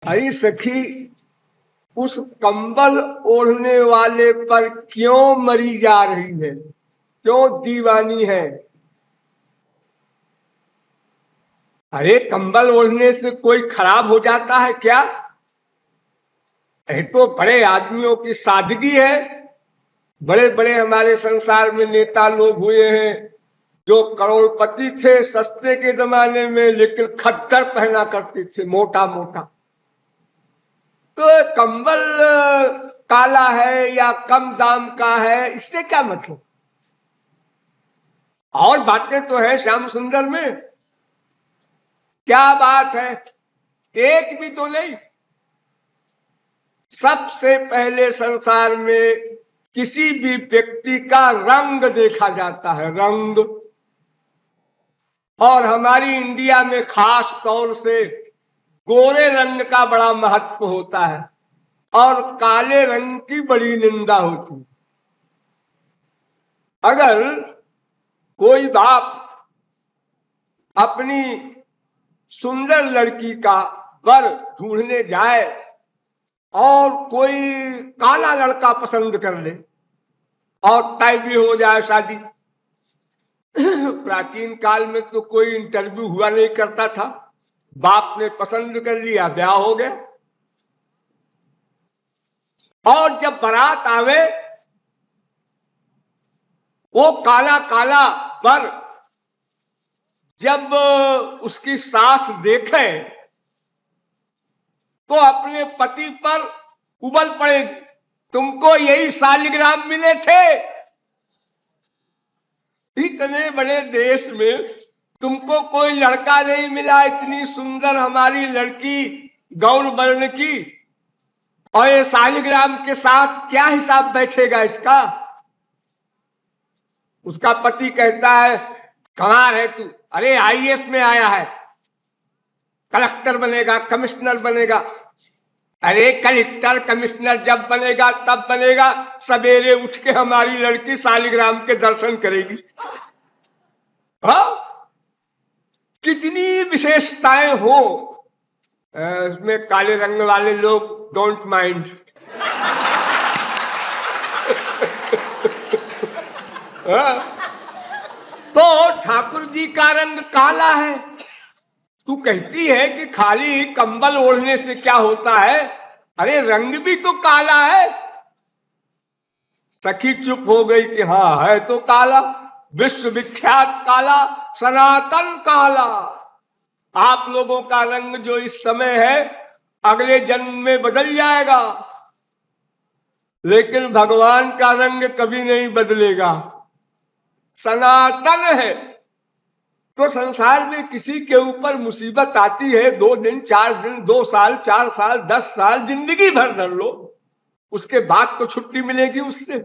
अरे सखी, उस कंबल ओढ़ने वाले पर क्यों मरी जा रही है, क्यों दीवानी है। अरे कंबल ओढ़ने से कोई खराब हो जाता है क्या? यह तो बड़े आदमियों की सादगी है। बड़े बड़े हमारे संसार में नेता लोग हुए हैं जो करोड़पति थे सस्ते के जमाने में, लेकिन खद्दर पहना करते थे मोटा मोटा। तो कंबल काला है या कम दाम का है, इससे क्या मतलब। और बातें तो है श्याम सुंदर में, क्या बात है, एक भी तो नहीं। सबसे पहले संसार में किसी भी व्यक्ति का रंग देखा जाता है, रंग। और हमारी इंडिया में खास तौर से गोरे रंग का बड़ा महत्व होता है और काले रंग की बड़ी निंदा होती। अगर कोई बाप अपनी सुंदर लड़की का वर ढूंढने जाए और कोई काला लड़का पसंद कर ले और तय भी हो जाए शादी। प्राचीन काल में तो कोई इंटरव्यू हुआ नहीं करता था, बाप ने पसंद कर लिया, ब्याह हो गया। और जब बारात आवे, वो काला काला वर जब उसकी सास देखे तो अपने पति पर उबल पड़े, तुमको यही शालिग्राम मिले थे, इतने बड़े देश में तुमको कोई लड़का नहीं मिला, इतनी सुंदर हमारी लड़की गौर वर्ण की, और ये शालिग्राम के साथ क्या हिसाब बैठेगा इसका। उसका पति कहता है, कहाँ है तू? अरे आईएएस में आया है, कलेक्टर बनेगा, कमिश्नर बनेगा। अरे कलेक्टर कमिश्नर जब बनेगा तब बनेगा, सवेरे उठ के हमारी लड़की शालिग्राम के दर्शन करेगी। हाँ, कितनी विशेषताएं हो इसमें। काले रंग वाले लोग डोंट माइंड। तो ठाकुर जी का रंग काला है। तू कहती है कि खाली कंबल ओढ़ने से क्या होता है, अरे रंग भी तो काला है। सखी चुप हो गई कि हाँ है तो काला, विश्व विख्यात काला, सनातन काला। आप लोगों का रंग जो इस समय है अगले जन्म में बदल जाएगा, लेकिन भगवान का रंग कभी नहीं बदलेगा, सनातन है। तो संसार में किसी के ऊपर मुसीबत आती है, 2 दिन 4 दिन, 2 साल 4 साल 10 साल, जिंदगी भर धर लो, उसके बाद तो छुट्टी मिलेगी उससे।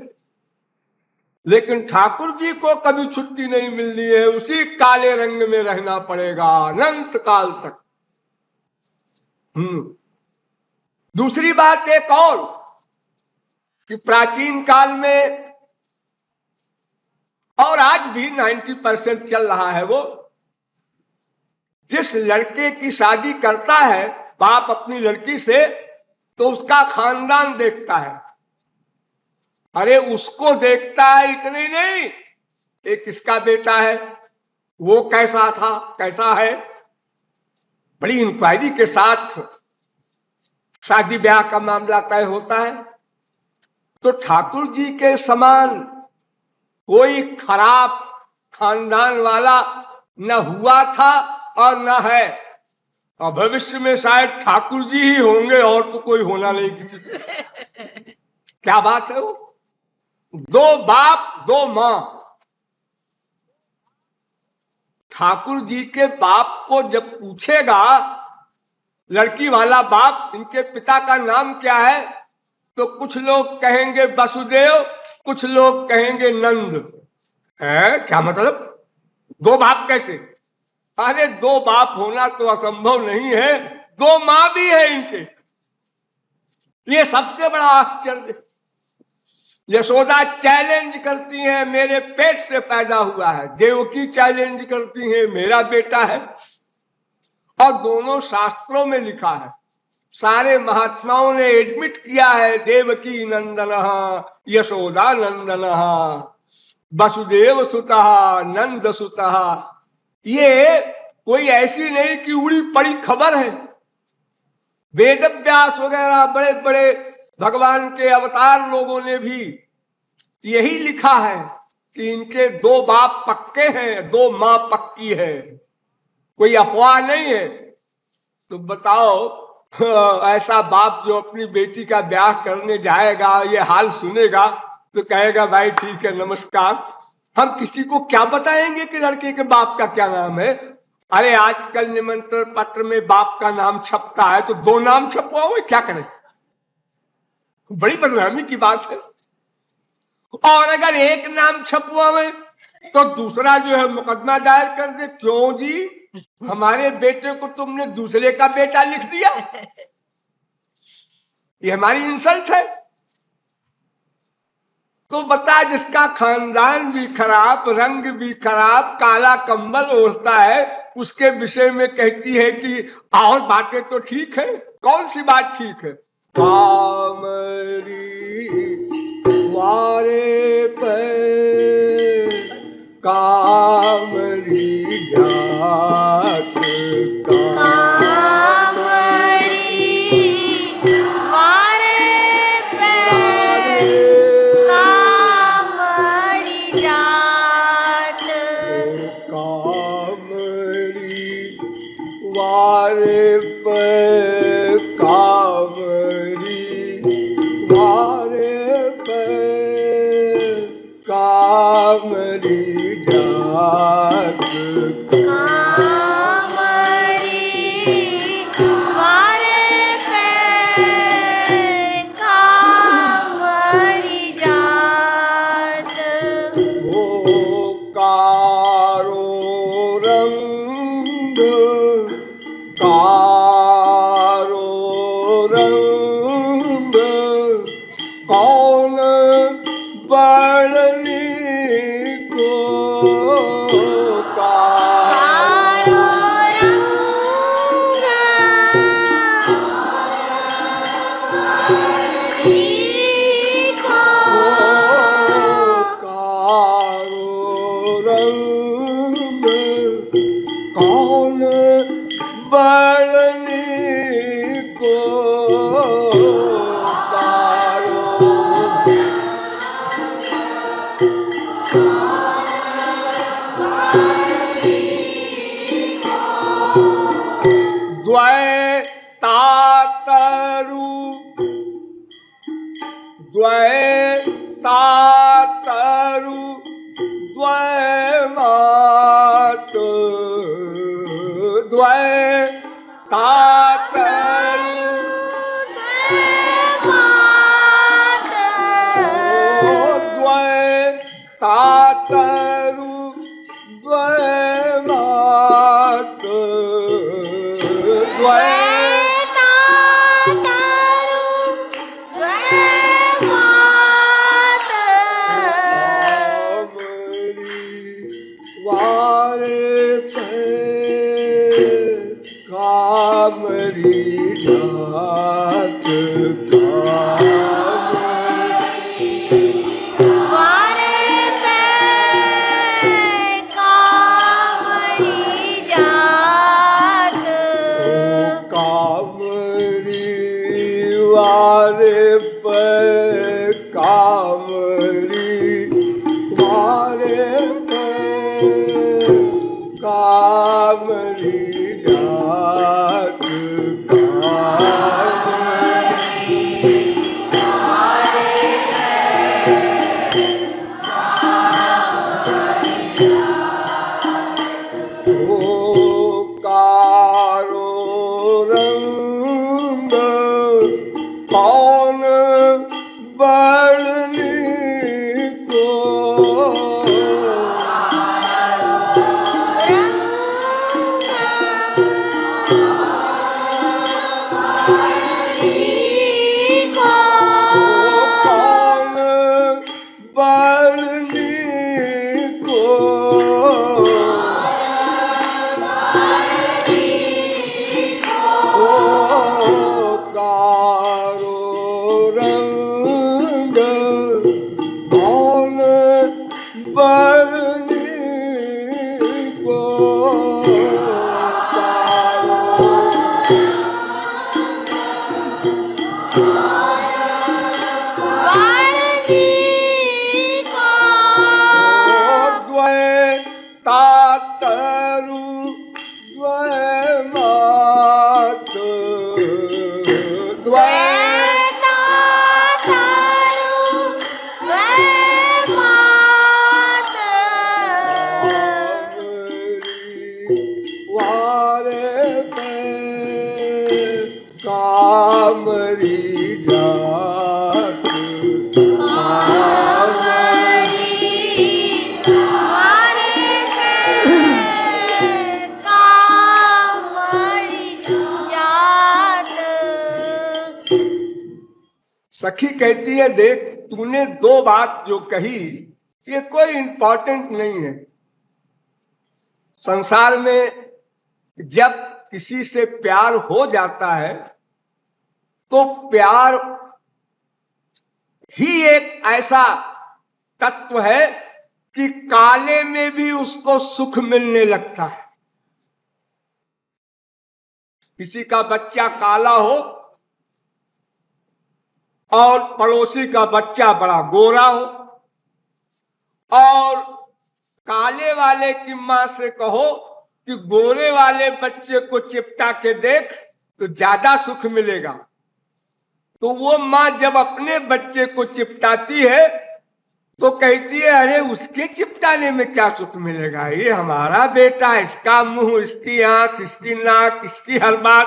लेकिन ठाकुर जी को कभी छुट्टी नहीं मिलनी है, उसी काले रंग में रहना पड़ेगा अनंत काल तक। दूसरी बात एक और कि प्राचीन काल में और आज भी 90% चल रहा है, वो जिस लड़के की शादी करता है बाप अपनी लड़की से, तो उसका खानदान देखता है। अरे उसको देखता है, इतने नहीं, एक किसका बेटा है, वो कैसा था, कैसा है, बड़ी इंक्वायरी के साथ शादी ब्याह का मामला तय होता है। तो ठाकुर जी के समान कोई खराब खानदान वाला न हुआ था और न है, और भविष्य में शायद ठाकुर जी ही होंगे और तो कोई होना नहीं किसी को। क्या बात है वो, 2 बाप 2 मां। ठाकुर जी के बाप को जब पूछेगा लड़की वाला बाप, इनके पिता का नाम क्या है, तो कुछ लोग कहेंगे वसुदेव, कुछ लोग कहेंगे नंद। है क्या मतलब, 2 बाप कैसे? अरे 2 बाप होना तो असंभव नहीं है, 2 मां भी है इनके। ये सबसे बड़ा आश्चर्य। यशोदा चैलेंज करती है, मेरे पेट से पैदा हुआ है। देवकी चैलेंज करती है, मेरा बेटा है। और दोनों शास्त्रों में लिखा है सारे महात्माओं ने एडमिट किया है, देवकी नंदन यशोदा नंदन वसुदेव सुतः नंद सुतः। ये कोई ऐसी नहीं कि उड़ी पड़ी खबर है। वेद व्यास वगैरह बड़े बड़े भगवान के अवतार लोगों ने भी यही लिखा है कि इनके 2 बाप पक्के हैं, 2 मां पक्की है, कोई अफवाह नहीं है। तो बताओ ऐसा बाप जो अपनी बेटी का ब्याह करने जाएगा, ये हाल सुनेगा तो कहेगा भाई ठीक है नमस्कार, हम किसी को क्या बताएंगे कि लड़के के बाप का क्या नाम है। अरे आजकल निमंत्रण पत्र में बाप का नाम छपता है तो 2 नाम छपवाओ, क्या करें, बड़ी बदनामी की बात है। और अगर एक नाम छपवावे तो दूसरा जो है मुकदमा दायर कर दे, क्यों जी हमारे बेटे को तुमने दूसरे का बेटा लिख दिया, ये हमारी इंसल्ट है। तो बता, जिसका खानदान भी खराब, रंग भी खराब, काला कंबल ओढ़ता है, उसके विषय में कहती है कि और बातें तो ठीक है, कौन सी बात ठीक है। कामरी वारे पे कामरी जात सखी कहती है, देख तूने दो बात जो कही ये कोई इंपॉर्टेंट नहीं है। संसार में जब किसी से प्यार हो जाता है तो प्यार ही एक ऐसा तत्व है कि काले में भी उसको सुख मिलने लगता है। किसी का बच्चा काला हो और पड़ोसी का बच्चा बड़ा गोरा हो, और काले वाले की मां से कहो कि गोरे वाले बच्चे को चिपटा के देख तो ज्यादा सुख मिलेगा, तो वो मां जब अपने बच्चे को चिपटाती है तो कहती है अरे उसके चिपटाने में क्या सुख मिलेगा, ये हमारा बेटा, इसका मुंह, इसकी आंख, इसकी नाक, इसकी हर बात,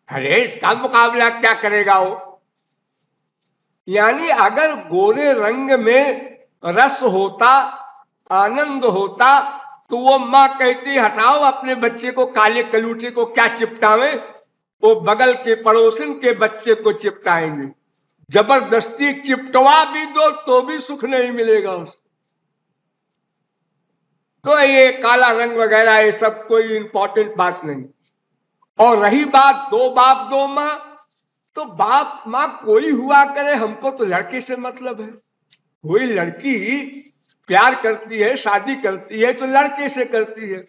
अरे इसका मुकाबला क्या करेगा वो। यानी अगर गोरे रंग में रस होता, आनंद होता, तो वो माँ कहती हटाओ अपने बच्चे को, काले कलूटे को क्या चिपटावे, वो बगल के पड़ोसन के बच्चे को चिपटाएंगे। जबरदस्ती चिपटवा भी दो तो भी सुख नहीं मिलेगा उसको। तो ये काला रंग वगैरह ये सब कोई इंपॉर्टेंट बात नहीं। और रही बात दो बाप दो माँ, तो बाप माँ कोई हुआ करे, हमको तो लड़के से मतलब है। कोई लड़की प्यार करती है, शादी करती है तो लड़के से करती है।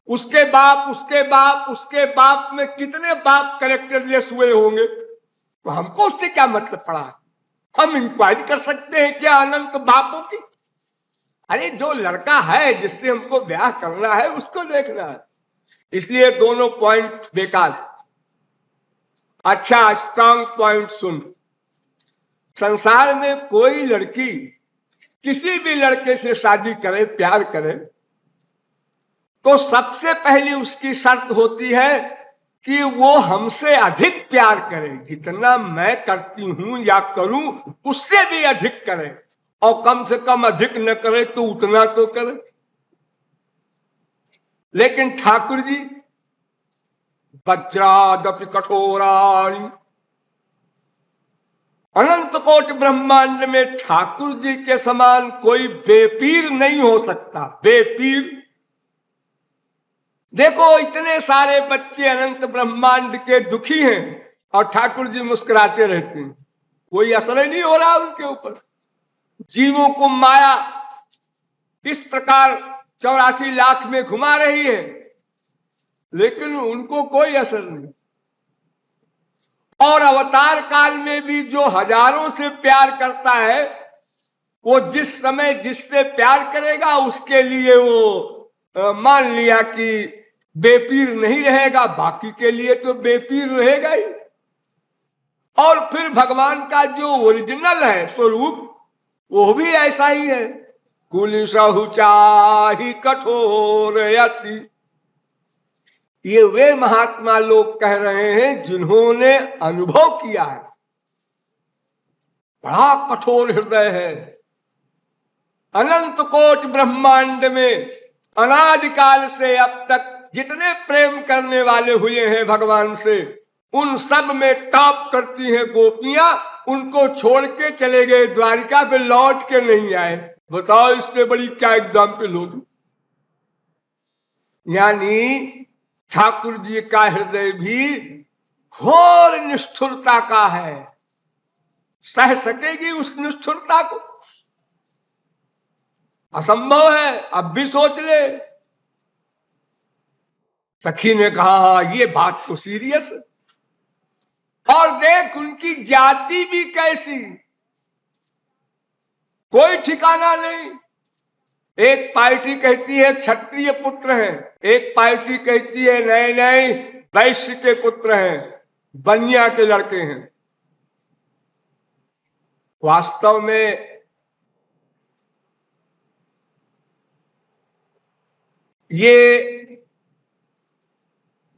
उसके बाप उसके बाप उसके बाप में कितने बाप कैरेक्टरलेस हुए होंगे, तो हमको उससे क्या मतलब पड़ा है। हम इंक्वायरी कर सकते हैं क्या अनंत बापों की? अरे जो लड़का है जिससे हमको ब्याह करना है उसको देखना है। इसलिए दोनों पॉइंट बेकार। अच्छा, स्ट्रांग पॉइंट सुन। संसार में कोई लड़की किसी भी लड़के से शादी करे, प्यार करे, तो सबसे पहली उसकी शर्त होती है कि वो हमसे अधिक प्यार करे। जितना मैं करती हूं या करूं उससे भी अधिक करे, और कम से कम अधिक न करे तो उतना तो करे। लेकिन ठाकुर जी वज्रादपि कठोराणि, अनंत कोटि ब्रह्मांड में ठाकुर जी के समान कोई बेपीर नहीं हो सकता। बेपीर देखो, इतने सारे बच्चे अनंत ब्रह्मांड के दुखी हैं और ठाकुर जी मुस्कुराते रहते हैं, कोई असर ही नहीं हो रहा उनके ऊपर। जीवों को माया इस प्रकार 84 लाख में घुमा रही है, लेकिन उनको कोई असर नहीं। और अवतार काल में भी जो हजारों से प्यार करता है, वो जिस समय जिससे प्यार करेगा उसके लिए वो मान लिया कि बेपीर नहीं रहेगा, बाकी के लिए तो बेपीर रहेगा ही। और फिर भगवान का जो ओरिजिनल है स्वरूप, वो भी ऐसा ही है। कुलिसहु चाहि कठोर यति, ये वे महात्मा लोग कह रहे हैं जिन्होंने अनुभव किया है। बड़ा कठोर हृदय है। अनंत कोटि ब्रह्मांड में अनादिकाल से अब तक जितने प्रेम करने वाले हुए हैं भगवान से, उन सब में टॉप करती हैं गोपियां। उनको छोड़ के चले गए द्वारिका पे, लौट के नहीं आए। बताओ इससे बड़ी क्या एग्जाम्पल होगी। यानी ठाकुर जी का हृदय भी घोर निष्ठुरता का है। सह सकेगी उस निष्ठुरता को? असंभव है। अब भी सोच ले। सखी ने कहा ये बात तो सीरियस है। और देख उनकी जाति भी कैसी, कोई ठिकाना नहीं। एक पार्टी कहती है क्षत्रिय पुत्र है, एक पार्टी कहती है नहीं नहीं वैश्य के पुत्र हैं, बनिया के लड़के हैं। वास्तव में ये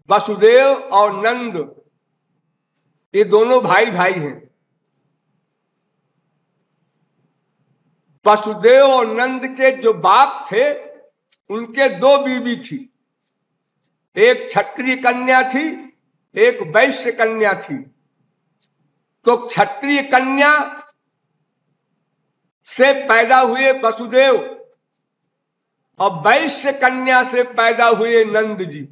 वसुदेव और नंद ये दोनों भाई भाई हैं। वसुदेव और नंद के जो बाप थे उनके दो बीवी थी, एक क्षत्रिय कन्या थी, एक वैश्य कन्या थी। तो क्षत्रिय कन्या से पैदा हुए वसुदेव और वैश्य कन्या से पैदा हुए नंद जी।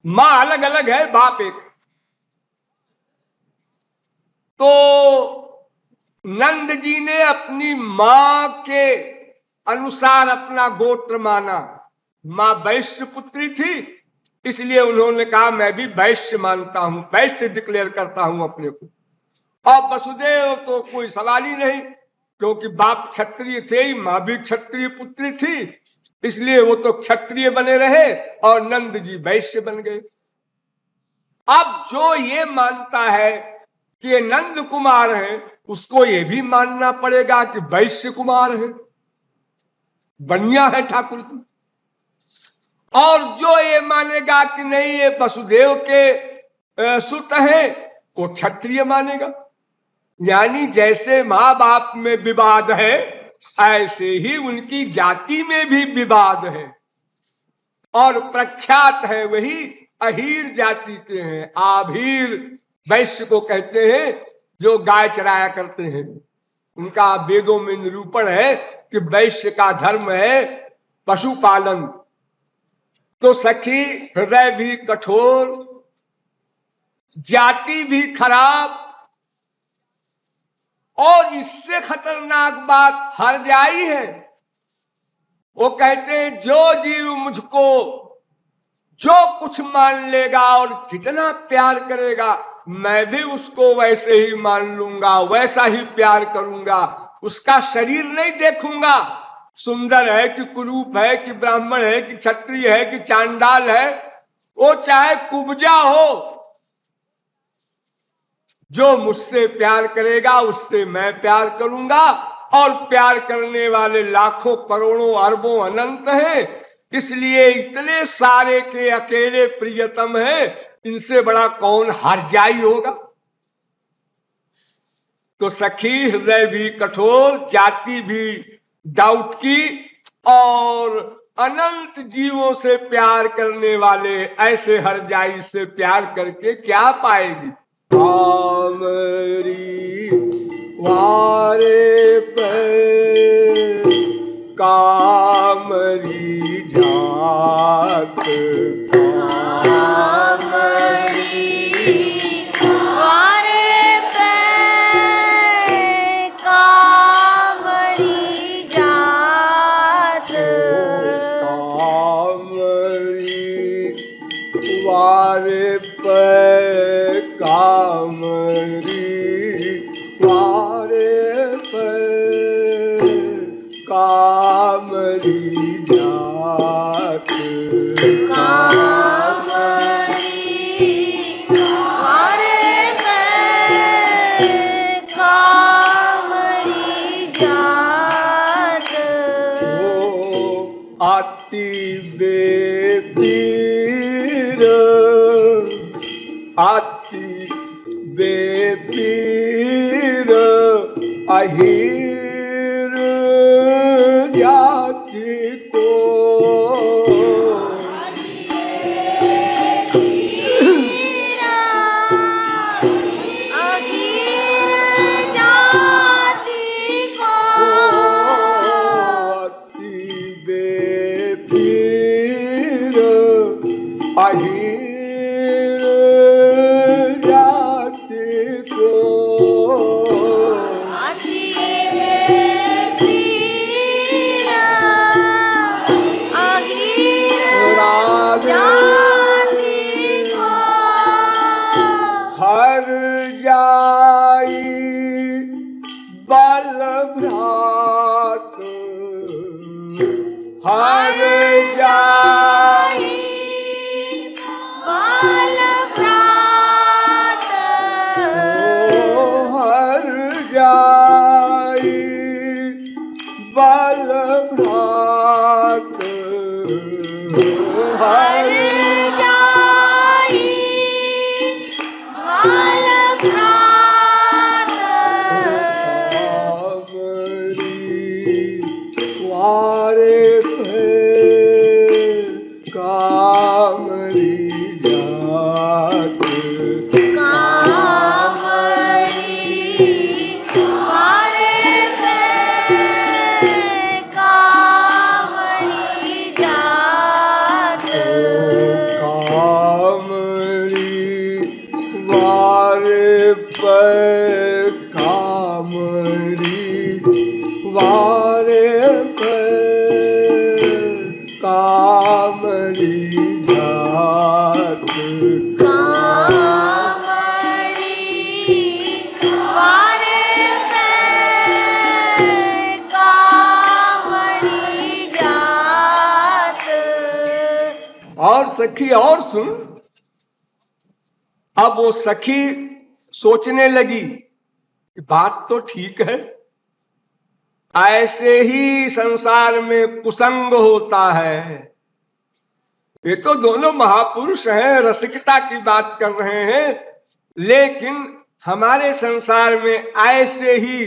मां अलग अलग है, बाप एक। तो नंद जी ने अपनी मां के अनुसार अपना गोत्र माना। मां वैश्य पुत्री थी, इसलिए उन्होंने कहा मैं भी वैश्य मानता हूं, वैश्य डिक्लेयर करता हूं अपने को। और वसुदेव तो कोई सवाल ही नहीं, क्योंकि बाप क्षत्रिय थे ही, मां भी क्षत्रिय पुत्री थी, इसलिए वो तो क्षत्रिय बने रहे और नंद जी वैश्य बन गए। अब जो ये मानता है कि ये नंद कुमार है, उसको ये भी मानना पड़ेगा कि वैश्य कुमार है, बढ़िया है ठाकुर जी। और जो ये मानेगा कि नहीं ये वसुदेव के सुत हैं, वो क्षत्रिय मानेगा। यानी जैसे माँ बाप में विवाद है, ऐसे ही उनकी जाति में भी विवाद है। और प्रख्यात है वही अहीर जाति के हैं। आभीर वैश्य को कहते हैं, जो गाय चराया करते हैं। उनका वेदों में निरूपण है कि वैश्य का धर्म है पशुपालन। तो सखी, हृदय भी कठोर, जाति भी खराब, और इससे खतरनाक बात हरजाई है। वो कहते हैं जो जीव मुझको जो कुछ मान लेगा और जितना प्यार करेगा, मैं भी उसको वैसे ही मान लूंगा, वैसा ही प्यार करूंगा। उसका शरीर नहीं देखूंगा, सुंदर है कि कुरूप है कि ब्राह्मण है कि क्षत्रिय है कि चांडाल है, वो चाहे कुब्जा हो। जो मुझसे प्यार करेगा उससे मैं प्यार करूंगा। और प्यार करने वाले लाखों करोड़ों अरबों अनंत हैं, इसलिए इतने सारे के अकेले प्रियतम है, इनसे बड़ा कौन हरजाई होगा। तो सखी, हृदय भी कठोर, जाति भी डाउट की, और अनंत जीवों से प्यार करने वाले ऐसे हरजाई से प्यार करके क्या पाएगी। कामरी वारे पे कामरी जात, अहीर जाति को अति बेपीर अहीर जाति को हर पर कामड़ी वारे पर कामड़ी जात और सखी और सुन। अब वो सखी सोचने लगी कि बात तो ठीक है, ऐसे ही संसार में कुसंग होता है। ये तो दोनों महापुरुष हैं, रसिकता की बात कर रहे हैं, लेकिन हमारे संसार में ऐसे ही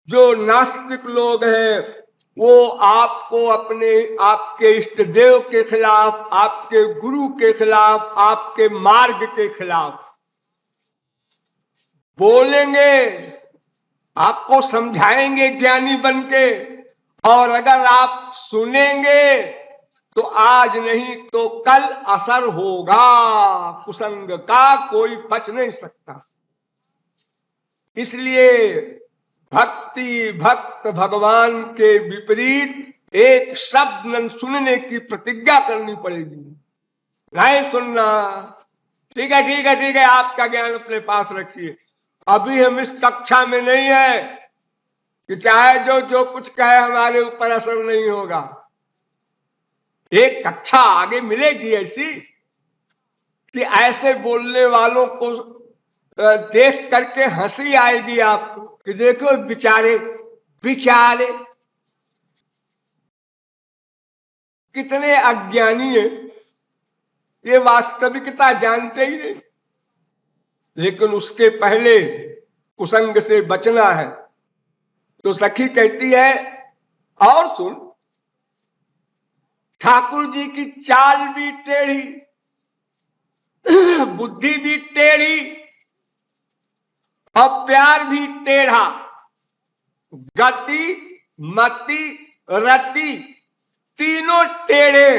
जो नास्तिक लोग हैं वो आपको अपने आपके इष्ट देव के खिलाफ, आपके गुरु के खिलाफ, आपके मार्ग के खिलाफ बोलेंगे, आपको समझाएंगे ज्ञानी बनके, और अगर आप सुनेंगे तो आज नहीं तो कल असर होगा। कुसंग का कोई बच नहीं सकता। इसलिए भक्ति भक्त भगवान के विपरीत एक शब्द न सुनने की प्रतिज्ञा करनी पड़ेगी। नहीं सुनना, ठीक है ठीक है ठीक है, आपका ज्ञान अपने पास रखिए। अभी हम इस कक्षा में नहीं है कि चाहे जो कुछ कहे हमारे ऊपर असर नहीं होगा। एक कक्षा आगे मिलेगी ऐसी कि ऐसे बोलने वालों को देख करके हंसी आएगी आपको कि देखो बेचारे बेचारे कितने अज्ञानी है, ये वास्तविकता जानते ही नहीं। लेकिन उसके पहले कुसंग से बचना है। तो सखी कहती है और सुन, ठाकुर जी की चाल भी टेढ़ी, बुद्धि भी टेढ़ी और प्यार भी टेढ़ा, गति मति रति तीनों टेढ़े।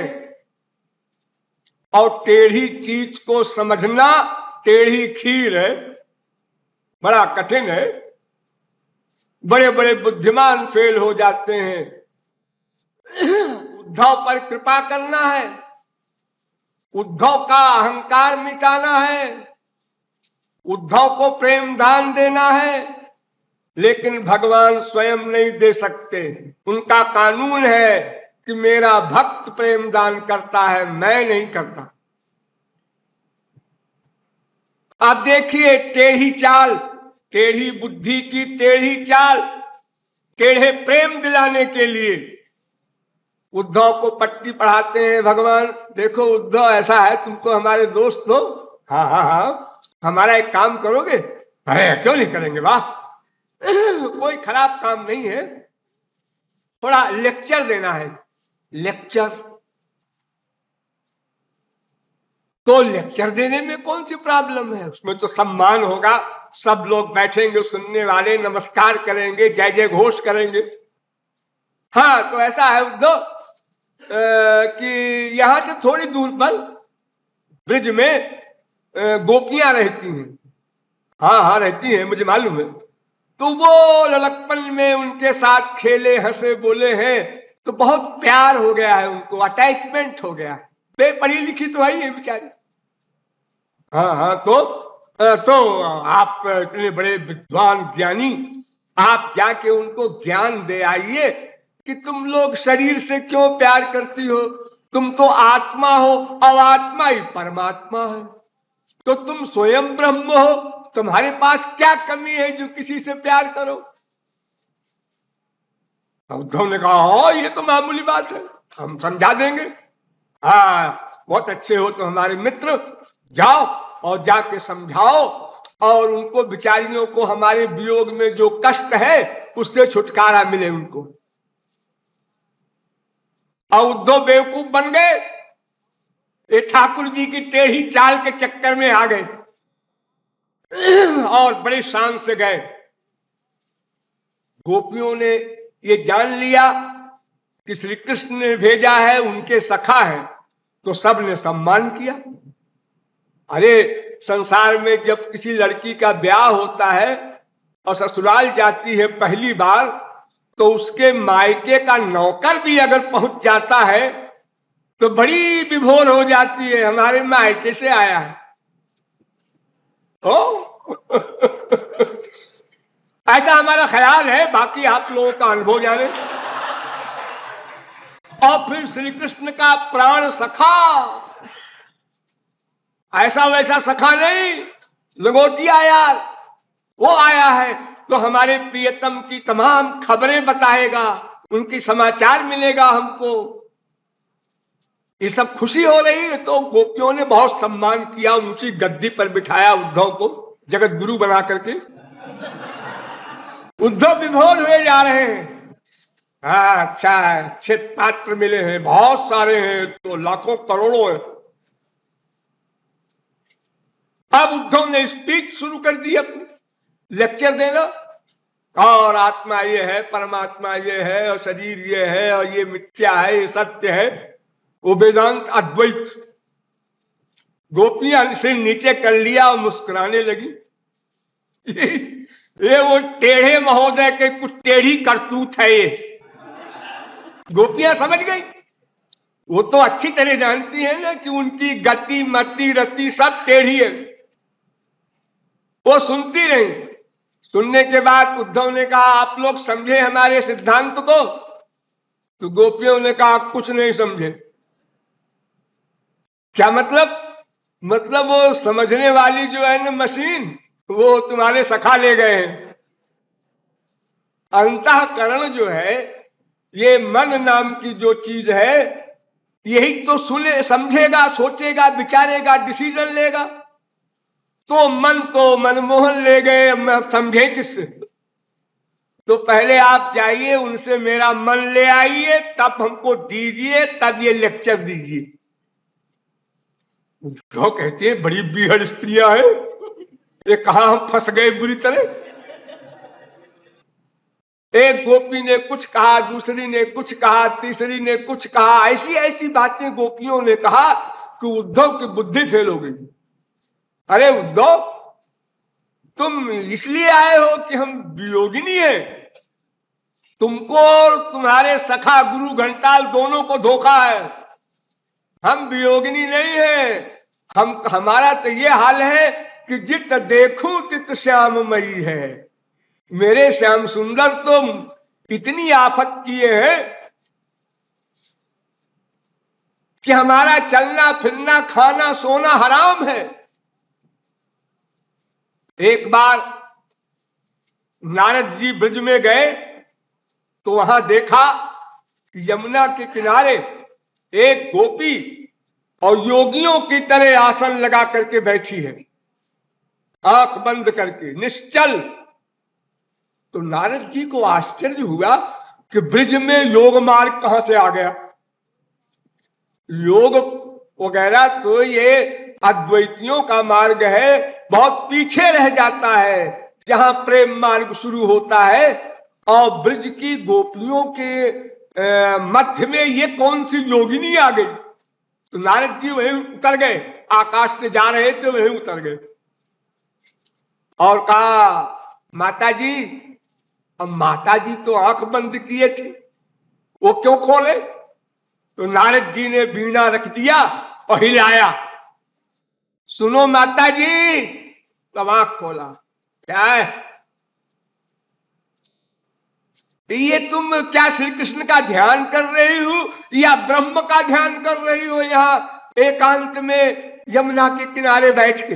और टेढ़ी चीज को समझना टेढ़ी खीर है, बड़ा कठिन है। बड़े बड़े बुद्धिमान फेल हो जाते हैं। उद्धव पर कृपा करना है, उद्धव का अहंकार मिटाना है, उद्धव को प्रेम दान देना है, लेकिन भगवान स्वयं नहीं दे सकते। उनका कानून है कि मेरा भक्त प्रेम दान करता है, मैं नहीं करता। अब देखिए टेढ़ी चाल, टेढ़ी बुद्धि की टेढ़ी चाल, टेढ़े प्रेम दिलाने के लिए उद्धव को पट्टी पढ़ाते हैं भगवान। देखो उद्धव ऐसा है, तुम तो हमारे दोस्त हो, हाँ हाँ हाँ, हमारा एक काम करोगे? अरे क्यों नहीं करेंगे, वाह कोई खराब काम नहीं है, थोड़ा लेक्चर देना है। लेक्चर तो लेक्चर देने में कौन सी प्रॉब्लम है? उसमें तो सम्मान होगा, सब लोग बैठेंगे, सुनने वाले नमस्कार करेंगे, जय जय घोष करेंगे। हाँ तो ऐसा है उद्धव कि यहां से थोड़ी दूर पर ब्रिज में गोपियां रहती हैं। हाँ हाँ रहती हैं, मुझे मालूम है। तो वो लड़कपन में उनके साथ खेले हंसे बोले हैं, तो बहुत प्यार हो गया है उनको, अटैचमेंट हो गया है। पढ़ी लिखी तो है ही बेचारी। हाँ हाँ तो आप इतने बड़े विद्वान ज्ञानी, आप जाके उनको ज्ञान दे आइए कि तुम लोग शरीर से क्यों प्यार करती हो, तुम तो आत्मा हो और आत्मा ही परमात्मा है, तो तुम स्वयं ब्रह्म हो, तुम्हारे पास क्या कमी है जो किसी से प्यार करो? उद्धव ने कहा ये तो मामूली बात है, हम समझा देंगे। हाँ बहुत अच्छे हो तो हमारे मित्र, जाओ और जाके समझाओ और उनको बिचारियों को हमारे वियोग में जो कष्ट है उससे छुटकारा मिले उनको। और उद्धव बेवकूफ बन गए, ये ठाकुर जी की टेढ़ी चाल के चक्कर में आ गए और बड़े शान से गए। गोपियों ने ये जान लिया कि श्री कृष्ण ने भेजा है, उनके सखा है, तो सब ने सम्मान किया। अरे संसार में जब किसी लड़की का ब्याह होता है और ससुराल जाती है पहली बार, तो उसके मायके का नौकर भी अगर पहुंच जाता है तो बड़ी विभोर हो जाती है, हमारे मायके से आया है। ऐसा हमारा ख्याल है, बाकी आप लोगों का अनुभव जाने। और फिर श्री कृष्ण का प्राण सखा, ऐसा वैसा सखा नहीं, लंगोटिया यार, वो आया है तो हमारे प्रियतम की तमाम खबरें बताएगा, उनकी समाचार मिलेगा हमको। ये सब खुशी हो रही है। तो गोपियों ने बहुत सम्मान किया, ऊंची गद्दी पर बिठाया उद्धव को, जगत गुरु बना करके। उद्धव विभोर हुए जा रहे हैं। हाँ, अच्छा है, अच्छे पात्र मिले हैं, बहुत सारे हैं, तो लाखों करोड़ों हैं। अब उद्धव ने स्पीच शुरू कर दी, अपनी लेक्चर देना, और आत्मा ये है, परमात्मा ये है, और शरीर ये है, और ये मिथ्या है, ये सत्य है, वो वेदांत अद्वैत। गोपियां से नीचे कर लिया और मुस्कुराने लगी। ये वो टेढ़े महोदय के कुछ टेढ़ी करतूत है ये। गोपियां समझ गई, वो तो अच्छी तरह जानती है ना कि उनकी गति मति रति सब टेढ़ी है। वो सुनती रही। सुनने के बाद उद्धव ने कहा, आप लोग समझे हमारे सिद्धांत को? तो गोपियों ने कहा, कुछ नहीं समझे। क्या मतलब? मतलब वो समझने वाली जो है ना मशीन, वो तुम्हारे सखा ले गए हैं। अंतःकरण जो है, ये मन नाम की जो चीज है, यही तो सुने, समझेगा, सोचेगा, विचारेगा, डिसीजन लेगा। तो मन को मनमोहन ले गए, समझे किससे? तो पहले आप जाइए, उनसे मेरा मन ले आइए, तब हमको दीजिए, तब ये लेक्चर दीजिए। जो कहते हैं बड़ी बीहड़ स्त्रियां हैं, ये कहा हम फंस गए बुरी तरह। एक गोपी ने कुछ कहा, दूसरी ने कुछ कहा, तीसरी ने कुछ कहा, ऐसी ऐसी बातें गोपियों ने कहा कि उद्धव की बुद्धि फेल हो गई। अरे उद्धव, तुम इसलिए आए हो कि हम वियोगिनी हैं? तुमको और तुम्हारे सखा गुरु घंटाल दोनों को धोखा है। हम वियोगिनी नहीं है। हमारा तो ये हाल है कि जित देखूं तित श्याममयी है। मेरे श्याम सुंदर तुम इतनी आफत किए हैं कि हमारा चलना फिरना खाना सोना हराम है। एक बार नारद जी ब्रज में गए तो वहां देखा यमुना के किनारे एक गोपी और योगियों की तरह आसन लगा करके बैठी है, आंख बंद करके निश्चल। तो नारद जी को आश्चर्य हुआ कि ब्रज में योग मार्ग कहां से आ गया। योग वगैरह तो ये अद्वैतियों का मार्ग है, बहुत पीछे रह जाता है जहां प्रेम मार्ग शुरू होता है। और ब्रज की गोपियों के मध्य में ये कौन सी योगिनी आ गई। तो नारद जी वहीं उतर गए, आकाश से जा रहे थे वहीं उतर गए और कहा, माता जी। अब माता जी तो आंख बंद किए थे, वो क्यों खोले? तो नारद जी ने बीना रख दिया और हिलाया, सुनो माता जी। तब आंख खोला। क्या है ये? तुम क्या श्री कृष्ण का ध्यान कर रही हो या ब्रह्म का ध्यान कर रही हो यहां एकांत में यमुना के किनारे बैठ के?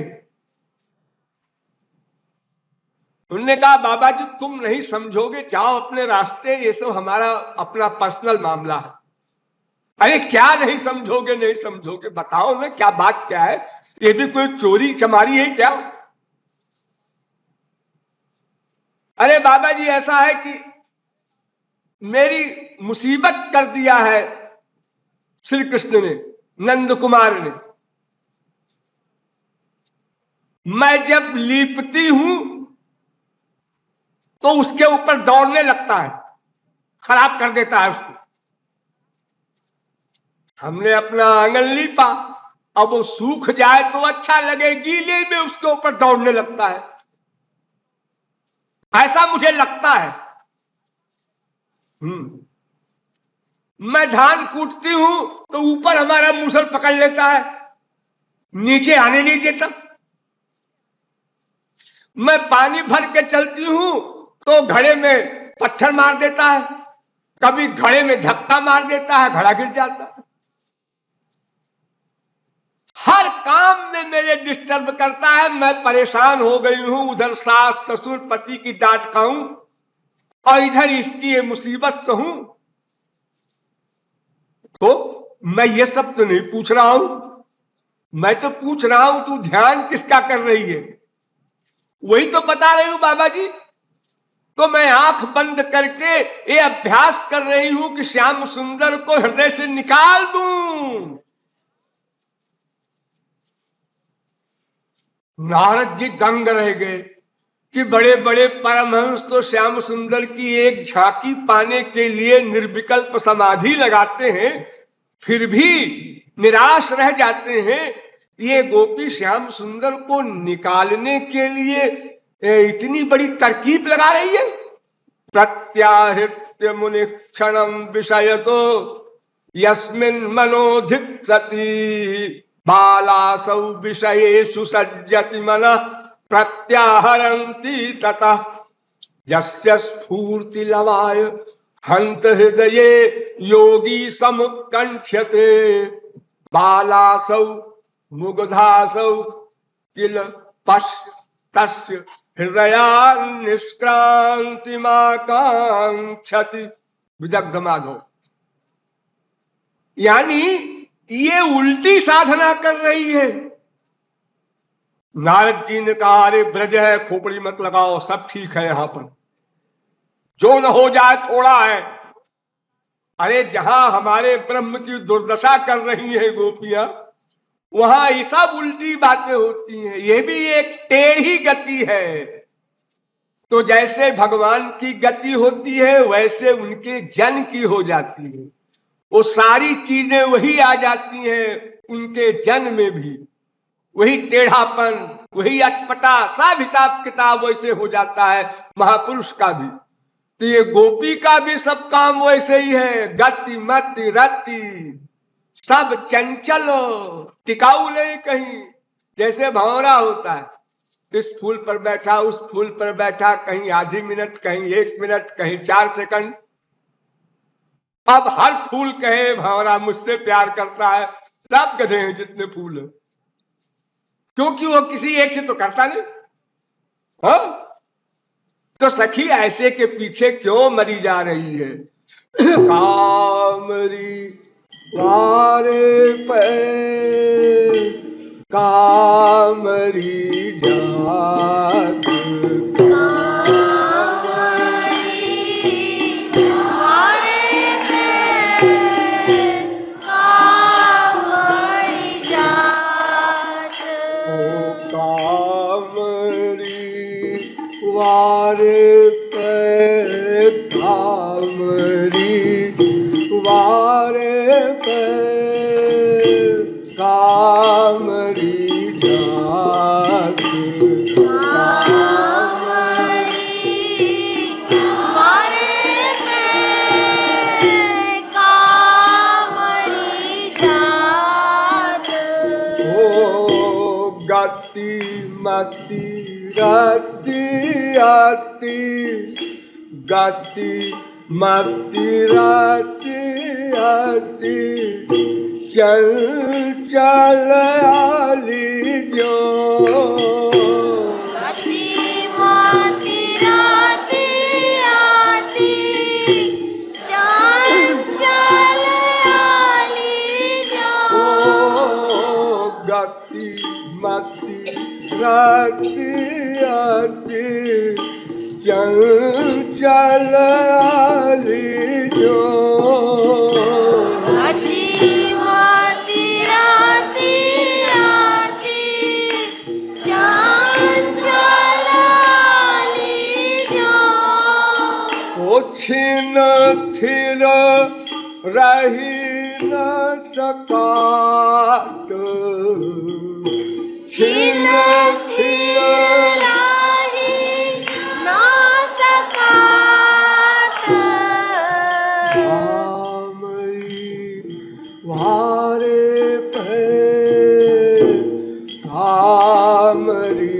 उन्होंने कहा, बाबा जी तुम नहीं समझोगे, जाओ अपने रास्ते, ये सब हमारा अपना पर्सनल मामला है। अरे क्या नहीं समझोगे? नहीं समझोगे, बताओ ना क्या बात क्या है? ये भी कोई चोरी चमारी है क्या? अरे बाबा जी ऐसा है कि मेरी मुसीबत कर दिया है श्री कृष्ण ने, नंद कुमार ने। मैं जब लीपती हूं तो उसके ऊपर दौड़ने लगता है, खराब कर देता है उसको। हमने अपना आंगन लीपा, अब वो सूख जाए तो अच्छा लगे, गीले में उसके ऊपर दौड़ने लगता है, ऐसा मुझे लगता है। मैं धान कूटती हूं तो ऊपर हमारा मूसल पकड़ लेता है, नीचे आने नहीं देता। मैं पानी भर के चलती हूं तो घड़े में पत्थर मार देता है, कभी घड़े में धक्का मार देता है, घड़ा गिर जाता है। हर काम में मेरे डिस्टर्ब करता है। मैं परेशान हो गई हूं, उधर सास ससुर पति की डांट खाऊं और इधर इसकी ये मुसीबत सहूं। तो मैं ये सब तो नहीं पूछ रहा हूं, मैं तो पूछ रहा हूं तू ध्यान किसका कर रही है, वही तो बता रही हूं बाबा जी। तो मैं आंख बंद करके ये अभ्यास कर रही हूं कि श्याम सुंदर को हृदय से निकाल दूं। नारद जी दंग रह गए कि बड़े बड़े परमहंस तो श्याम सुंदर की एक झांकी पाने के लिए निर्विकल्प समाधि लगाते हैं, फिर भी निराश रह जाते हैं। ये गोपी श्याम सुंदर को निकालने के लिए इतनी बड़ी तरकीब लगा रही है। प्रत्याहृत्य मुनि क्षणम विषय तो यस्मिन् मनोधिप्सति बालासौ विषयेषु सज्जति मनः प्रत्याहरन्ति ततः यस्य स्फूर्ति लवाय हंत हृदये योगी समुत्कंठ्यते बालासौ मुग्धासौ किल पश्य तस्य हृदया निष्क्रांतिमाकांक्षति विदग्ध माधव। यानी ये उल्टी साधना कर रही है। नारद जी ने कहा अरे ब्रज है, खोपड़ी मत लगाओ, सब ठीक है, यहां पर जो न हो जाए थोड़ा है। अरे जहां हमारे ब्रह्म की दुर्दशा कर रही है गोपियां, वहां ये सब उल्टी बातें होती हैं। ये भी एक टेढ़ी गति है। तो जैसे भगवान की गति होती है वैसे उनके जन की हो जाती है। वो सारी चीजें वही आ जाती हैं उनके जन में भी, वही टेढ़ापन, वही अटपटा, सब हिसाब किताब वैसे हो जाता है महापुरुष का भी। तो ये गोपी का भी सब काम वैसे ही है, गति मति रति सब चंचल, टिकाऊ नहीं कहीं। जैसे भंवरा होता है, इस फूल पर बैठा उस फूल पर बैठा, कहीं आधी मिनट, कहीं 1 मिनट, कहीं 4 सेकंड। अब हर फूल कहे भंवरा मुझसे प्यार करता है, सब गधे हैं जितने फूल हैं, क्योंकि वो किसी एक से तो करता नहीं। हाँ, तो सखी ऐसे के पीछे क्यों मरी जा रही है? कामरी वारे पे कामरी जात, वारे पे कामरी वारे पे कामरी जात, गति मति रति अति, गति मति रति अति, चंचल आली जो, गति मति रति अति, चंचल आली जो, गति मति रति अति, चंचल आली जो, गति मति रति अति, चंचल आली जो, ओ छिन थिर रही न सकात छिन थिर ना सकात वारे पे कामरी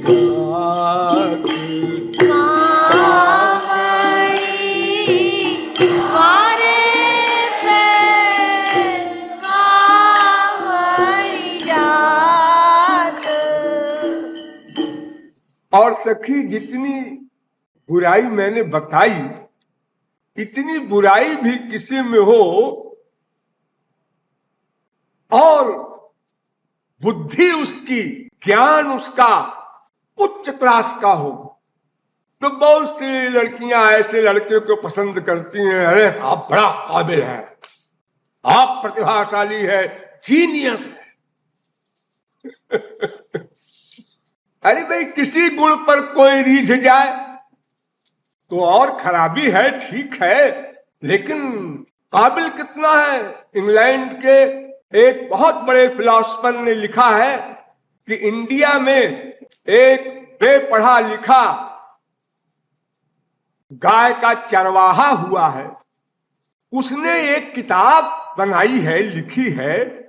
डाक वारे पे कामरी डाक और सखी जितनी बुराई मैंने बताई, इतनी बुराई भी किसी में हो और बुद्धि उसकी, ज्ञान उसका उच्च क्लास का हो, तो बहुत सी लड़कियां ऐसे लड़के को पसंद करती हैं। अरे आप बड़ा काबिल है, आप प्रतिभाशाली है, जीनियस है। अरे भाई किसी गुण पर कोई रीझ जाए तो और खराबी है, ठीक है, लेकिन काबिल कितना है। इंग्लैंड के एक बहुत बड़े फिलोसफर ने लिखा है कि इंडिया में एक बेपढ़ा लिखा गाय का चरवाहा हुआ है, उसने एक किताब बनाई है, लिखी है,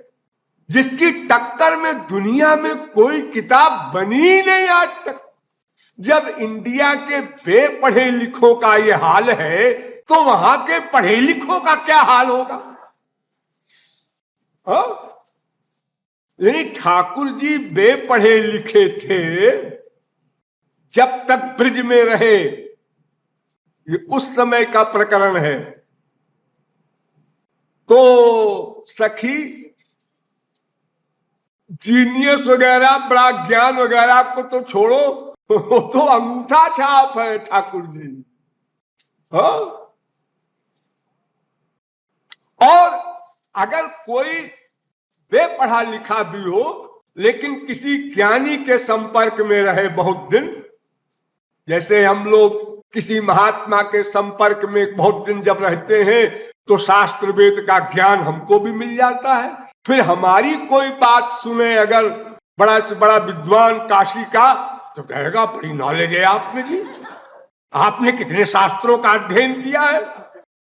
जिसकी टक्कर में दुनिया में कोई किताब बनी ही नहीं आज तक। जब इंडिया के बेपढ़े लिखों का ये हाल है तो वहां के पढ़े लिखों का क्या हाल होगा। यानी ठाकुर जी बेपढ़े लिखे थे जब तक ब्रिज में रहे, ये उस समय का प्रकरण है। तो सखी जीनियस वगैरह, बड़ा ज्ञान वगैरह को तो छोड़ो, वो तो अंगूठा छाप है ठाकुर जी। हाँ, और अगर कोई बेपढ़ा लिखा भी हो लेकिन किसी ज्ञानी के संपर्क में रहे बहुत दिन, जैसे हम लोग किसी महात्मा के संपर्क में बहुत दिन जब रहते हैं तो शास्त्र वेद का ज्ञान हमको भी मिल जाता है। फिर हमारी कोई बात सुने अगर बड़ा से बड़ा विद्वान काशी का, तो कहेगा बड़ी नॉलेज है आप में जी, आपने कितने शास्त्रों का अध्ययन किया है।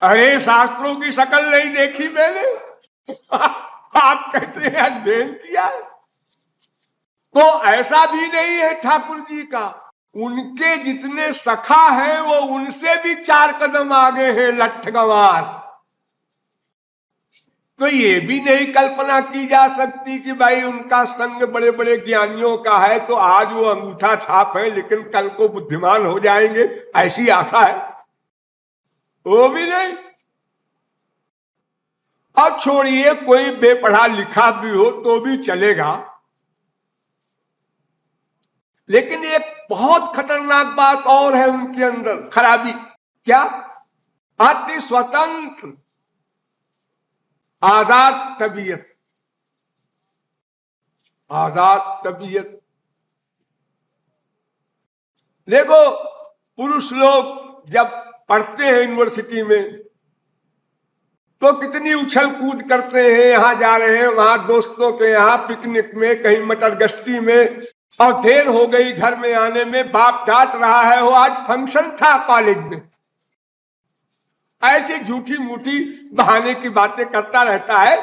अरे शास्त्रों की शक्ल नहीं देखी मैंने, आप कहते हैं अध्ययन किया है। तो ऐसा भी नहीं है ठाकुर जी का, उनके जितने सखा हैं वो उनसे भी 4 कदम आगे हैं लठ गंवार। तो ये भी नहीं कल्पना की जा सकती कि भाई उनका संग बड़े बड़े ज्ञानियों का है तो आज वो अंगूठा छाप है लेकिन कल को बुद्धिमान हो जाएंगे, ऐसी आशा है, वो भी नहीं। अब छोड़िए कोई बेपढ़ा लिखा भी हो तो भी चलेगा, लेकिन एक बहुत खतरनाक बात और है उनके अंदर खराबी। क्या? अति स्वतंत्र आजाद तबीयत, आजाद तबीयत। देखो पुरुष लोग जब पढ़ते हैं यूनिवर्सिटी में तो कितनी उछल कूद करते हैं, यहां जा रहे हैं, वहां दोस्तों के यहां पिकनिक में, कहीं मटर गश्ती में, और देर हो गई घर में आने में, बाप डांट रहा है, वो आज फंक्शन था कॉलेज में, ऐसे झूठी मूठी बहाने की बातें करता रहता है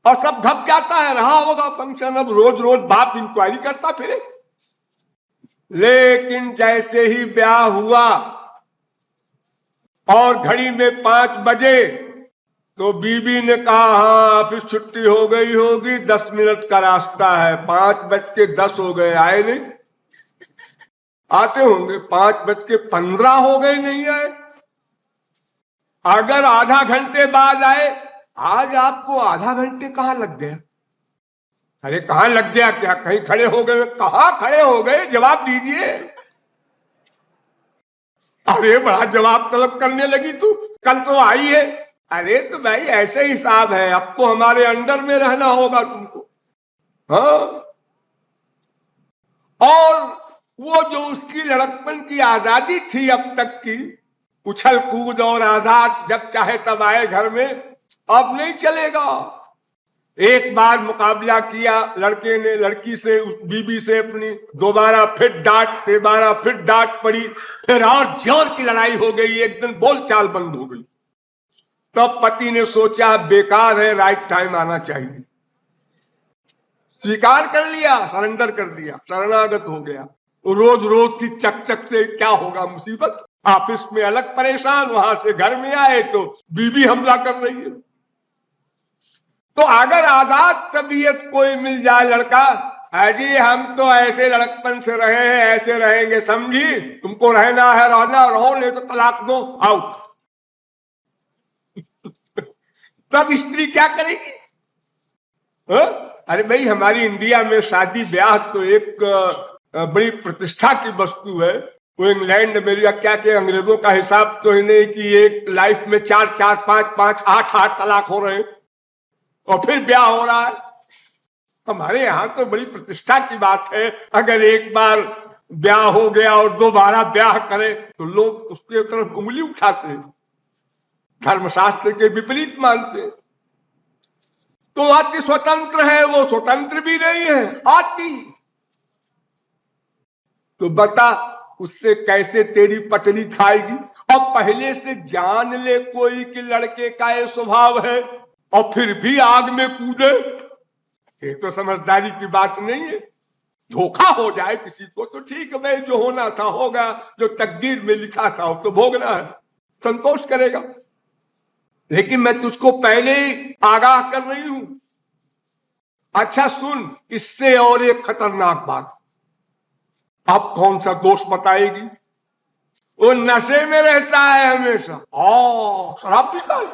और सब घप जाता है, रहा होगा फंक्शन, अब रोज रोज बाप इंक्वायरी करता फिरे। लेकिन जैसे ही ब्याह हुआ और घड़ी में 5 बजे तो बीबी ने कहा हाँ ऑफिस छुट्टी हो गई होगी, 10 मिनट का रास्ता है। 5:10 हो गए, आए नहीं, आते होंगे 5:15 हो गए, नहीं आए। अगर आधा घंटे बाद आए आज आपको आधा घंटे कहाँ लग गया? अरे कहाँ लग गया क्या? कहीं खड़े हो गए? कहाँ खड़े हो गए? जवाब दीजिए। अरे बड़ा जवाब तलब करने लगी तू, कल तो आई है। अरे तो भाई ऐसे हिसाब है, अब तो हमारे अंडर में रहना होगा तुमको। हाँ, और वो जो उसकी लड़कपन की आजादी थी अब तक की, उछल कूद और आजाद जब चाहे तब आए घर में, अब नहीं चलेगा। एक बार मुकाबला किया लड़के ने लड़की से, उस बीबी से अपनी, दोबारा फिर डांट, तिबारा फिर डांट पड़ी, फिर और जोर की लड़ाई हो गई, एक दिन बोलचाल बंद हो गई। तब पति ने सोचा बेकार है, राइट टाइम आना चाहिए। स्वीकार कर लिया, सरेंडर कर दिया, शरणागत हो गया। रोज रोज की चकचक से क्या होगा मुसीबत। ऑफिस में अलग परेशान, वहां से घर में आए तो बीबी हमला कर रही है। तो अगर आजाद तबीयत कोई मिल जाए लड़का, अजी हम तो ऐसे लड़कपन से रहे हैं, ऐसे रहेंगे, समझी, तुमको रहना है रहना, रहो, नहीं तो तलाक दो, आउट। तब स्त्री क्या करेगी? अरे भाई हमारी इंडिया में शादी ब्याह तो एक बड़ी प्रतिष्ठा की वस्तु है। वो इंग्लैंड अमेरिका क्या के अंग्रेजों का हिसाब तो ही नहीं कि एक लाइफ में 4 4 5 5 8 8 तलाक हो रहे हैं और फिर ब्याह हो रहा है। हमारे यहाँ तो बड़ी प्रतिष्ठा की बात है, अगर एक बार ब्याह हो गया और दोबारा ब्याह करे तो लोग उसके तरफ उंगली उठाते हैं, धर्मशास्त्र के विपरीत मानते हैं। तो आती स्वतंत्र है, वो स्वतंत्र भी नहीं है, आती। तो बता उससे कैसे तेरी पटरी खाएगी? और पहले से जान ले कोई कि लड़के का ये स्वभाव है और फिर भी आग में कूदे, ये तो समझदारी की बात नहीं है। धोखा हो जाए किसी को तो ठीक है भाई, जो होना था होगा, जो तकदीर में लिखा था वो तो भोगना है, संतोष करेगा। लेकिन मैं तुझको पहले ही आगाह कर रही हूं। अच्छा सुन, इससे और एक खतरनाक बात, अब कौन सा दोष बताएगी? वो नशे में रहता है हमेशा, शराब पीता है।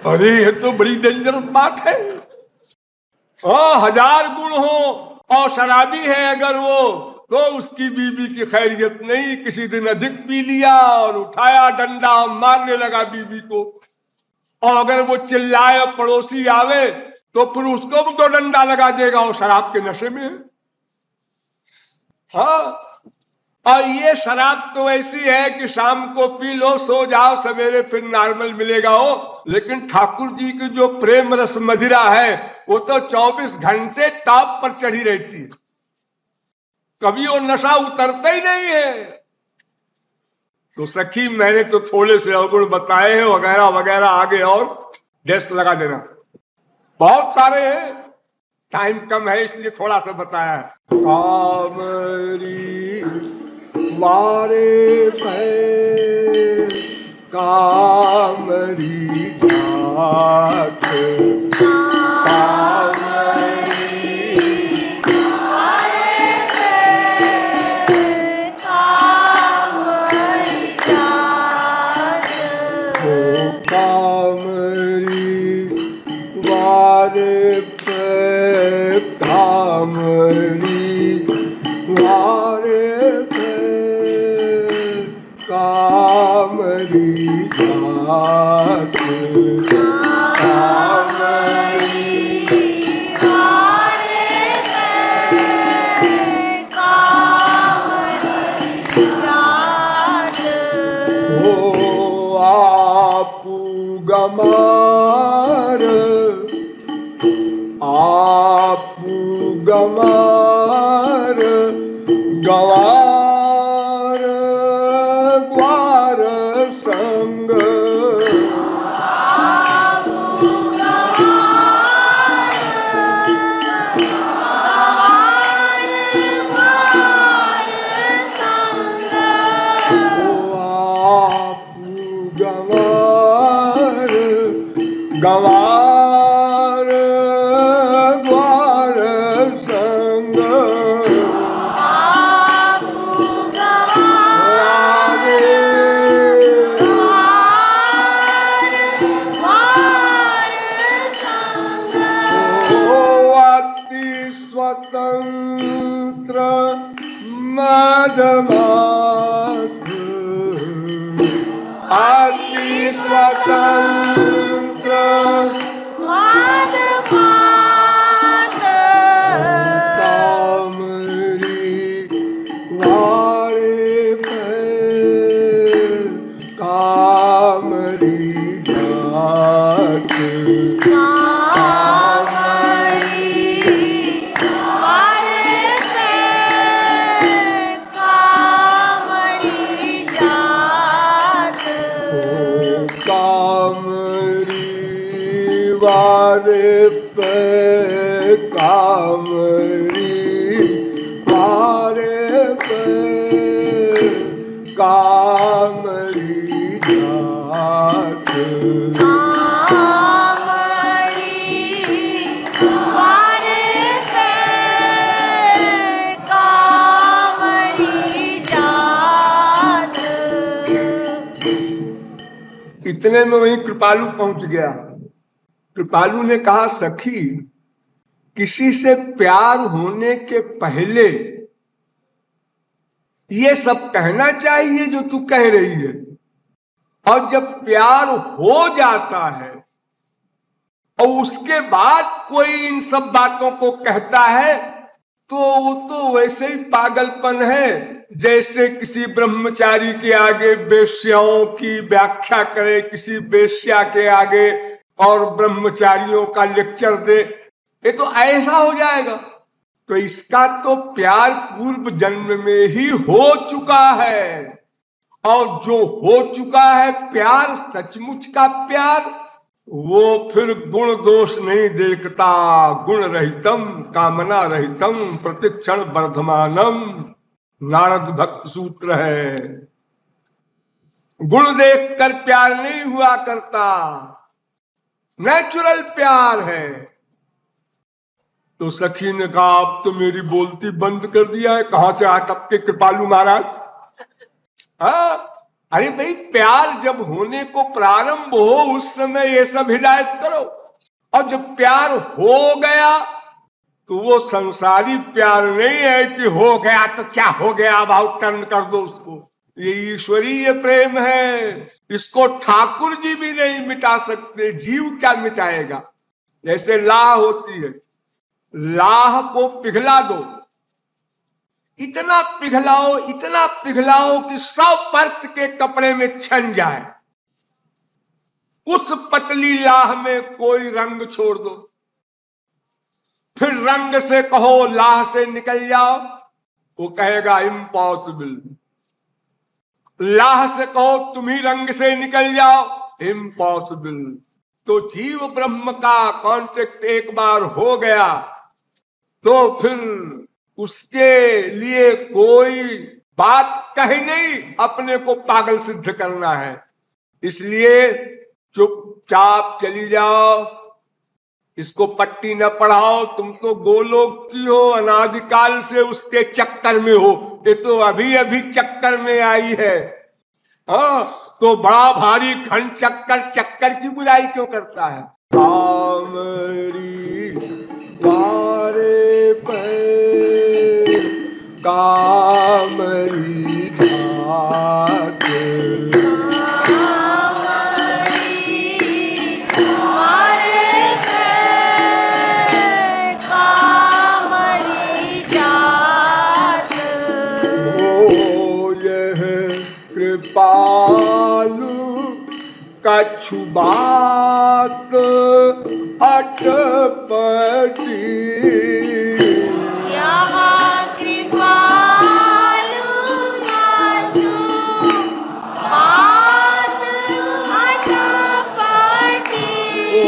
अरे ये तो बड़ी डेंजरस बात है। 1000 गुण हो और शराबी है अगर वो, तो उसकी बीबी की खैरियत नहीं। किसी दिन अधिक पी लिया और उठाया डंडा और मारने लगा बीबी को, और अगर वो चिल्लाए पड़ोसी आवे तो फिर उसको भी तो डंडा लगा देगा, और शराब के नशे में। हाँ, और ये शराब तो ऐसी है कि शाम को पी लो, सो जाओ, सवेरे फिर नॉर्मल मिलेगा हो। लेकिन ठाकुर जी की जो प्रेम रस मदिरा है वो तो 24 घंटे टॉप पर चढ़ी रहती है, कभी वो नशा उतरता ही नहीं है। तो सखी मैंने तो थोड़े से अवगुण बताए हैं, वगैरह वगैरह, आगे और डेस्क लगा देना, बहुत सारे हैं, टाइम कम है इसलिए थोड़ा सा बताया है। कामरी मारे भय कामरी जात, गमार आपू गमार गवार ग्वार संग गवार ग्वार संग मदमात अति स्वतंत्र कामरी वारे पे कामरी जात वारे पे कामरी वारे पे कामरी जात इतने में वही कृपालु पहुंच गया। कृपालु ने कहा, सखी, किसी से प्यार होने के पहले ये सब कहना चाहिए जो तू कह रही है, और जब प्यार हो जाता है और उसके बाद कोई इन सब बातों को कहता है तो वो तो वैसे ही पागलपन है जैसे किसी ब्रह्मचारी के आगे वेश्याओं की व्याख्या करे, किसी वेश्या के आगे और ब्रह्मचारियों का लेक्चर दे। ये तो ऐसा हो जाएगा। तो इसका तो प्यार पूर्व जन्म में ही हो चुका है, और जो हो चुका है प्यार, सचमुच का प्यार, वो फिर गुण दोष नहीं देखता। गुण रहितम कामना रहितम प्रतिक्षण वर्धमानम, नारद भक्त सूत्र है। गुण देखकर प्यार नहीं हुआ करता, नेचुरल प्यार है। तो सखी ने कहा, अब तो मेरी बोलती बंद कर दिया है, कहां से आटप के कृपालु महाराज। हाँ, अरे भाई, प्यार जब होने को प्रारंभ हो उस समय ये सब हिदायत करो, और जब प्यार हो गया तो वो संसारी प्यार नहीं है कि हो गया तो क्या हो गया, अब आउट टर्न कर दो उसको। ये ईश्वरीय प्रेम है, इसको ठाकुर जी भी नहीं मिटा सकते, जीव क्या मिटाएगा। जैसे लाह होती है, लाह को पिघला दो, इतना पिघलाओ कि 100 परत के कपड़े में छन जाए। उस पतली लाह में कोई रंग छोड़ दो, फिर रंग से कहो लाह से निकल जाओ, वो कहेगा इम्पॉसिबल। लाह से कहो तुम ही रंग से निकल जाओ, इम्पॉसिबल। तो जीव ब्रह्म का कॉन्सेप्ट एक बार हो गया तो फिर उसके लिए कोई बात कही नहीं, अपने को पागल सिद्ध करना है। इसलिए चुपचाप चली जाओ, इसको पट्टी न पढ़ाओ। तुम तो गोलोक की हो, अनादिकाल से उसके चक्कर में हो, ये तो अभी अभी चक्कर में आई है। हाँ, तो बड़ा भारी घन चक्कर की बुराई क्यों करता है। कामरी वारे पे कामरी जात कृपालु कछु बात अटपटी, यहाँ कृपालु कछु बात अटपटी। ओ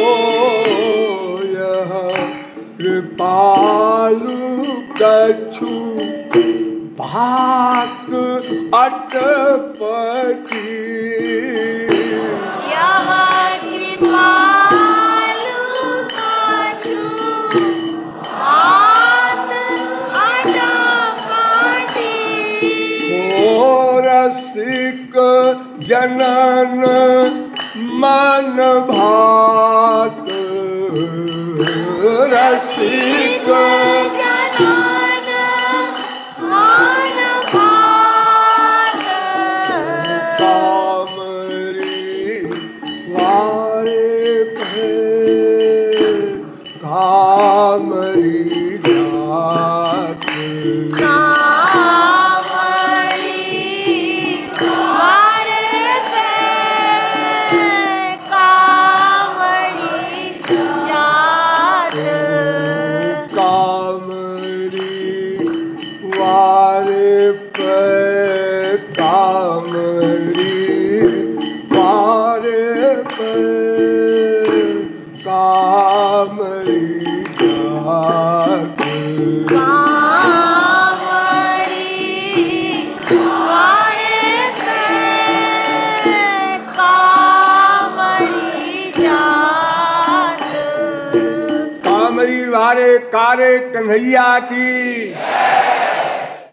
यह कृपालु कछु बात अटपटी, यहाँ कृपालु कछु बात अटपटी। ओ रसिक जनन मन भात, रसिक जनन मन मैं कामरी पारे पर कामरी जात कामरी वारे कारे कन्हैया की